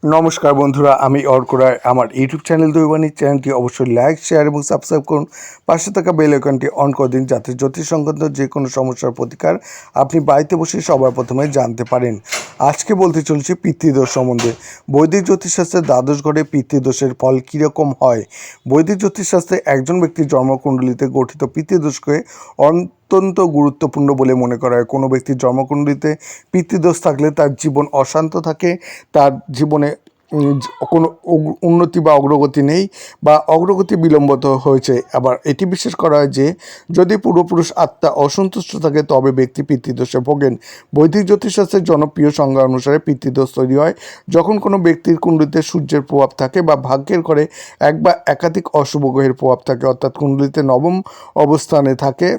নমস্কার বন্ধুরা, আমি অর্ক রায়। আমার ইউটিউব চ্যানেল দৈবাণী চ্যানেলটি অবশ্যই লাইক, শেয়ার এবং সাবস্ক্রাইব করুন। পাশে থাকা বেল আইকনটি অন করে দিন, যাতে জ্যোতিষ সংক্রান্ত যে কোনো সমস্যার প্রতিকার আপনি বাড়িতে বসে সবার প্রথমে জানতে পারেন। আজকে বলতে চলছি পিতৃদোষ সম্বন্ধে। বৈদিক জ্যোতিষশাস্ত্রে দ্বাদশ ঘরে পিতৃদোষের ফল কীরকম হয়। বৈদিক জ্যোতিষশাস্ত্রে একজন ব্যক্তির জন্মকুণ্ডলিতে গঠিত পিতৃদোষকে অত্যন্ত গুরুত্বপূর্ণ বলে মনে করা হয়। কোনো ব্যক্তির জন্মকুণ্ডলিতে পিতৃদোষ থাকলে তার জীবন অশান্ত থাকে, তার জীবনে কোনো উন্নতি বা অগ্রগতি নেই, বা অগ্রগতি বিলম্বিত হয়েছে। আবার এটি বিশ্বাস করা হয় যে যদি পূর্বপুরুষ আত্মা অসন্তুষ্ট থাকে তবে ব্যক্তি পিতৃদোষে ভোগেন। বৈদিক জ্যোতিষশাস্ত্রের জনপ্রিয় সংজ্ঞা অনুসারে পিতৃদোষ তৈরি হয় যখন কোনো ব্যক্তির কুণ্ডলিতে সূর্যের প্রভাব থাকে বা ভাগ্যের ঘরে এক বা একাধিক অশুভ গ্রহের প্রভাব থাকে, অর্থাৎ কুণ্ডলিতে নবম অবস্থানে থাকে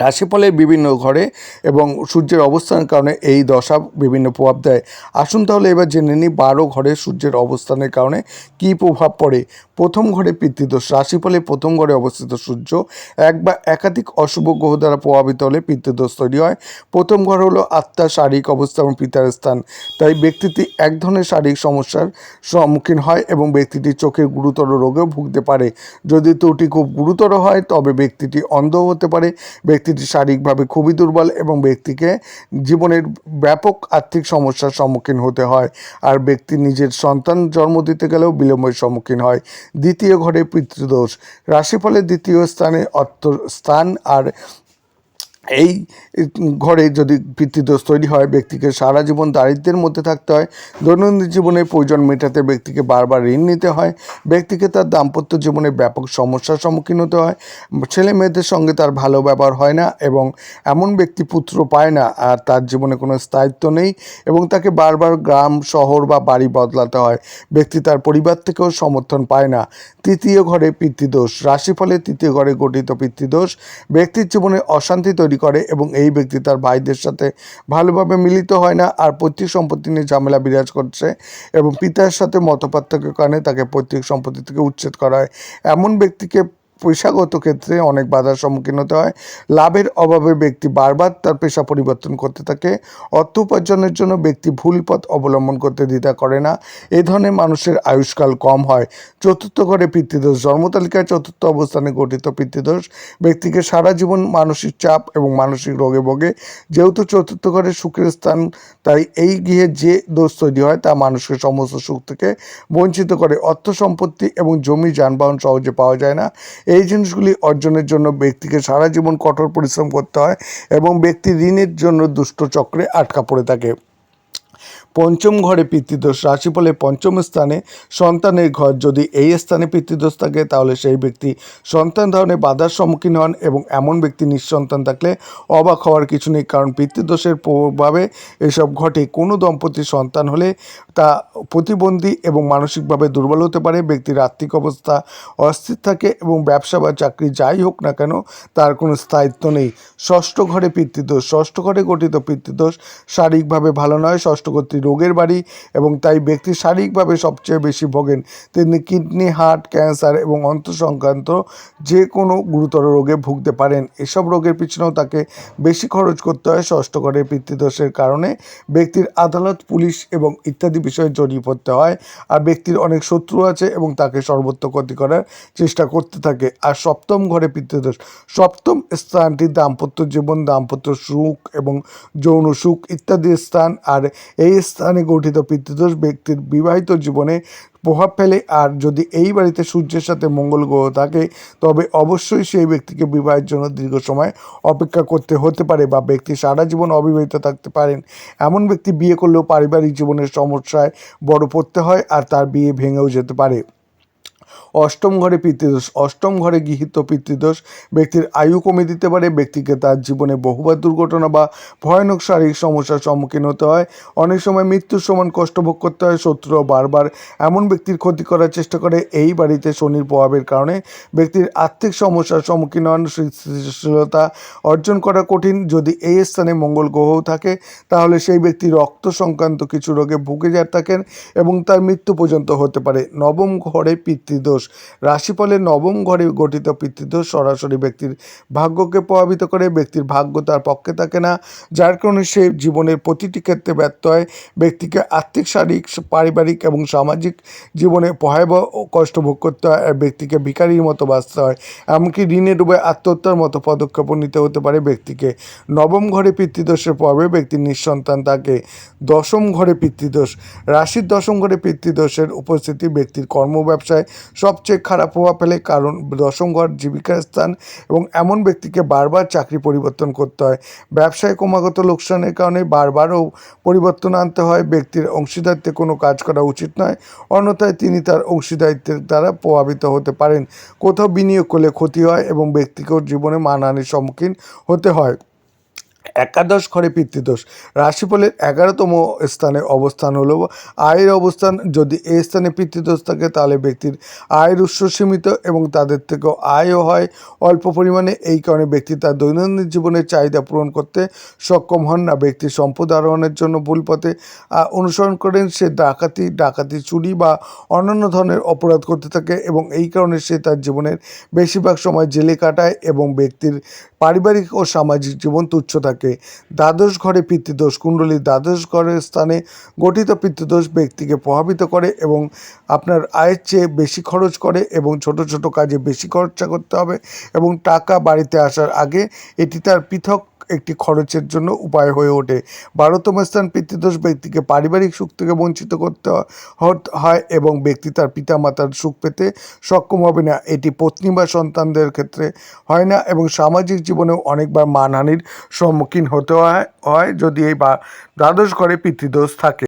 রাশিফলের বিভিন্ন ঘরে এবং সূর্যের অবস্থানের কারণে এই দশা বিভিন্ন প্রভাব দেয়। আসুন তাহলে এবার জেনে নিই 12 ঘরে সূর্যের অবস্থানের কারণে কী প্রভাব পড়ে। প্রথম ঘরে পিতৃদোষ। রাশিফলের প্রথম ঘরে অবস্থিত সূর্য এক বা একাধিক অশুভ গ্রহ দ্বারা প্রভাবিত হলে পিতৃদোষ তৈরি হয়। প্রথম ঘর হলো আত্মার শারীরিক অবস্থা এবং পিতার স্থান। তাই ব্যক্তিটি এক ধরনের শারীরিক সমস্যার সম্মুখীন হয় এবং ব্যক্তিটি চোখের গুরুতর রোগেও ভুগতে পারে। যদি ত্রুটি খুব গুরুতর হয় তবে ব্যক্তিটি অন্ধ হতে পারে। ব্যক্তিটি শারীরিকভাবে খুবই দুর্বল এবং ব্যক্তিকে জীবনের ব্যাপক আর্থিক সমস্যার সম্মুখীন হতে হয়। আর ব্যক্তি নিজের সন্তান জন্ম দিতে গেলেও বিলম্বের সম্মুখীন হয়। দ্বিতীয় ঘরে পিতৃদোষ। রাশিফলের দ্বিতীয় স্থানে স্থান আর এই ঘরে যদি পিতৃদোষ তৈরি হয় ব্যক্তিকে সারা জীবন দারিদ্র্যের মধ্যে থাকতে হয়। দৈনন্দিন জীবনের প্রয়োজন মেটাতে ব্যক্তিকে বারবার ঋণ নিতে হয়। ব্যক্তিকে তার দাম্পত্য জীবনে ব্যাপক সমস্যার সম্মুখীন হতে হয়। ছেলে মেয়েদের সঙ্গে তার ভালো ব্যবহার হয় না এবং এমন ব্যক্তি পুত্র পায় না, আর তার জীবনে কোনো স্থায়িত্ব নেই এবং তাকে বারবার গ্রাম, শহর বা বাড়ি বদলাতে হয়। ব্যক্তি তার পরিবার থেকেও সমর্থন পায় না। তৃতীয় ঘরে পিতৃদোষ। রাশিফলের তৃতীয় ঘরে গঠিত পিতৃদোষ ব্যক্তির জীবনে অশান্তি তৈরি করে এবং এই ব্যক্তি তার ভাইদের সাথে ভালোভাবে মিলিত হয় না, আর পৈতৃক সম্পত্তি নিয়ে ঝামেলা বিরাজ করছে এবং পিতার সাথে মতপার্থক্যের কারণে তাকে পৈতৃক সম্পত্তি থেকে উচ্ছেদ করা হয়। এমন ব্যক্তিকে পেশাগত ক্ষেত্রে অনেক বাধার সম্মুখীন হতে হয়। লাভের অভাবে ব্যক্তি বারবার তার পেশা পরিবর্তন করতে থাকে। অর্থ উপার্জনের জন্য ব্যক্তি ভুল পথ অবলম্বন করতে দ্বিধা করে না। এই ধরনের মানুষের আয়ুষ্কাল কম হয়। চতুর্থ ঘরে পিতৃদোষ। জন্মতালিকায় চতুর্থ অবস্থানে গঠিত পিতৃদোষ ব্যক্তিকে সারা জীবন মানসিক চাপ এবং মানসিক রোগে ভোগে। যেহেতু চতুর্থ ঘরে সুখের স্থান, তাই এই গৃহে যে দোষ তৈরি হয় তা মানুষকে সমস্ত সুখ থেকে বঞ্চিত করে। অর্থ সম্পত্তি এবং জমি যানবাহন সহজে পাওয়া যায় না। এই জিনিসগুলি অর্জনের জন্য ব্যক্তিকে সারা জীবন কঠোর পরিশ্রম করতে হয় এবং ব্যক্তি ঋণের জন্য দুষ্ট চক্রে আটকা পড়ে থাকে। পঞ্চম ঘরে পিতৃদোষ। রাশিফলে পঞ্চম স্থানে সন্তানের ঘর। যদি এই স্থানে পিতৃদোষ থাকে তাহলে সেই ব্যক্তি সন্তান ধারণে বাধার সম্মুখীন হন এবং এমন ব্যক্তি নিঃসন্তান থাকলে অবাক হওয়ার কিছু নেই, কারণ পিতৃদোষের প্রভাবে এসব ঘটে। কোনো দম্পতির সন্তান হলে তা প্রতিবন্ধী এবং মানসিকভাবে দুর্বল হতে পারে। ব্যক্তির আর্থিক অবস্থা অস্থির থাকে এবং ব্যবসা বা চাকরি যাই হোক না কেন তার কোনো স্থায়িত্ব নেই। ষষ্ঠ ঘরে পিতৃদোষ। ষষ্ঠ ঘরে গঠিত পিতৃদোষ শারীরিকভাবে ভালো নয়। ষষ্ঠ ঘরটি রোগের বাড়ি এবং তাই ব্যক্তি শারীরিকভাবে সবচেয়ে বেশি ভোগেন। তিনি কিডনি, হার্ট, ক্যান্সার এবং অন্ত সংক্রান্ত যে কোনো গুরুতর রোগে ভুগতে পারেন। এসব রোগের পিছনেও তাকে বেশি খরচ করতে হয়। ষষ্ঠ ঘরের পিতৃদোষের কারণে ব্যক্তির আদালত, পুলিশ এবং ইত্যাদি বিষয়ে জড়িয়ে পড়তে হয়। আর ব্যক্তির অনেক শত্রু আছে এবং তাকে সর্বত্র ক্ষতি করার চেষ্টা করতে থাকে। আর সপ্তম ঘরে পিতৃদোষ। সপ্তম স্থানটি দাম্পত্য জীবন, দাম্পত্য সুখ এবং যৌন সুখ ইত্যাদির স্থান। আর এই স্থানে গঠিত পিতৃদোষ ব্যক্তির বিবাহিত জীবনে প্রভাব ফেলে। আর যদি এই বাড়িতে সূর্যের সাথে মঙ্গল গ্রহ থাকে তবে অবশ্যই সেই ব্যক্তিকে বিবাহের জন্য দীর্ঘ সময় অপেক্ষা করতে হতে পারে বা ব্যক্তি সারা জীবন অবিবাহিত থাকতে পারেন। এমন ব্যক্তি বিয়ে করলেও পারিবারিক জীবনের সমস্যায় বড় পড়তে হয় আর তার বিয়ে ভেঙেও যেতে পারে। অষ্টম ঘরে পিতৃদোষ। অষ্টম ঘরে গৃহীত পিতৃদোষ ব্যক্তির আয়ু কমে দিতে পারে। ব্যক্তিকে তার জীবনে বহুবার দুর্ঘটনা বা ভয়ানক শারীরিক সমস্যার সম্মুখীন হতে হয়। অনেক সময় মৃত্যুর সমান কষ্ট ভোগ করতে হয়। শত্রুরা বারবার এমন ব্যক্তির ক্ষতি করার চেষ্টা করে। এই বাড়িতে শনির প্রভাবের কারণে ব্যক্তির আর্থিক সমস্যার সম্মুখীন হন। সৃষ্টিশীলতা অর্জন করা কঠিন। যদি এই স্থানে মঙ্গল গ্রহও থাকে তাহলে সেই ব্যক্তি রক্ত সংক্রান্ত কিছু রোগে ভুগে যা থাকেন এবং তার মৃত্যু পর্যন্ত হতে পারে। নবম ঘরে পিতৃ পিতৃদোষ। রাশিফলের নবম ঘরে গঠিত পিতৃদোষ সরাসরি ব্যক্তির ভাগ্যকে প্রভাবিত করে। ব্যক্তির ভাগ্য তার পক্ষে থাকে না, যার কারণে সে জীবনের প্রতিটি ক্ষেত্রে ব্যর্থ হয়। ব্যক্তিকে আর্থিক, শারীরিক, পারিবারিক এবং সামাজিক জীবনে ভয়াবহ কষ্ট ভোগ করতে হয়, আর ব্যক্তিকে ভিখারির মতো বাঁচতে হয়। এমনকি ঋণে ডুবে আত্মহত্যার মতো পদক্ষেপও নিতে হতে পারে ব্যক্তিকে। নবম ঘরে পিতৃদোষের প্রভাবে ব্যক্তির নিঃসন্তান থাকে। দশম ঘরে পিতৃদোষ। রাশির দশম ঘরে পিতৃদোষের উপস্থিতি ব্যক্তির কর্ম ব্যবসায় সবচেয়ে খারাপ প্রভাব ফেলে, কারণ দশম ঘর জীবিকার স্থান এবং এমন ব্যক্তিকে বারবার চাকরি পরিবর্তন করতে হয়। ব্যবসায় ক্রমাগত লোকসানের কারণে বারবারও পরিবর্তন আনতে হয়। ব্যক্তির অংশীদারিত্বে কোনো কাজ করা উচিত নয়, অন্যথায় তিনি তার অংশীদারিত্বের দ্বারা প্রভাবিত হতে পারেন। কোথাও বিনিয়োগ করলে ক্ষতি হয় এবং ব্যক্তিকেও জীবনে মানহানির সম্মুখীন হতে হয়। একাদশ ঘরে পিতৃদোষ। রাশিফলের 11তম স্থানে অবস্থান হলো আয়ের অবস্থান। যদি এই স্থানে পিতৃদোষ থাকে তাহলে ব্যক্তির আয়ের উৎস সীমিত এবং তাদের থেকেও আয়ও হয় অল্প পরিমাণে। এই কারণে ব্যক্তি তার দৈনন্দিন জীবনের চাহিদা পূরণ করতে সক্ষম হন না। ব্যক্তির সম্পদ আরোহণের জন্য ভুল পথে অনুসরণ করেন। সে ডাকাতি, চুরি বা অন্যান্য ধরনের অপরাধ করতে থাকে এবং এই কারণে সে তার জীবনের বেশিরভাগ সময় জেলে কাটায় এবং ব্যক্তির পারিবারিক ও সামাজিক জীবন তুচ্ছ থাকে। দ্বাদশ ঘরে পিতৃদোষ। কুণ্ডলীর দ্বাদশ ঘরের স্থানে গঠিত পিতৃদোষ ব্যক্তিকে প্রভাবিত করে এবং আপনার আয়ের চেয়ে বেশি খরচ করে এবং ছোট ছোট কাজে বেশি খরচা করতে হবে এবং টাকা বাড়িতে আসার আগে এটি তার পৃথক একটি খরচের জন্য উপায় হয়ে ওঠে। 12তম স্থান পিতৃদোষ ব্যক্তিকে পারিবারিক সুখ থেকে বঞ্চিত করতে হয় এবং ব্যক্তি তার পিতামাতার সুখ পেতে সক্ষম হবে না। এটি পত্নী বা সন্তানদের ক্ষেত্রে হয় না এবং সামাজিক জীবনেও অনেকবার মানহানির সম্মুখীন হতে হয় যদি এই দ্বাদশ ঘরে পিতৃদোষ থাকে।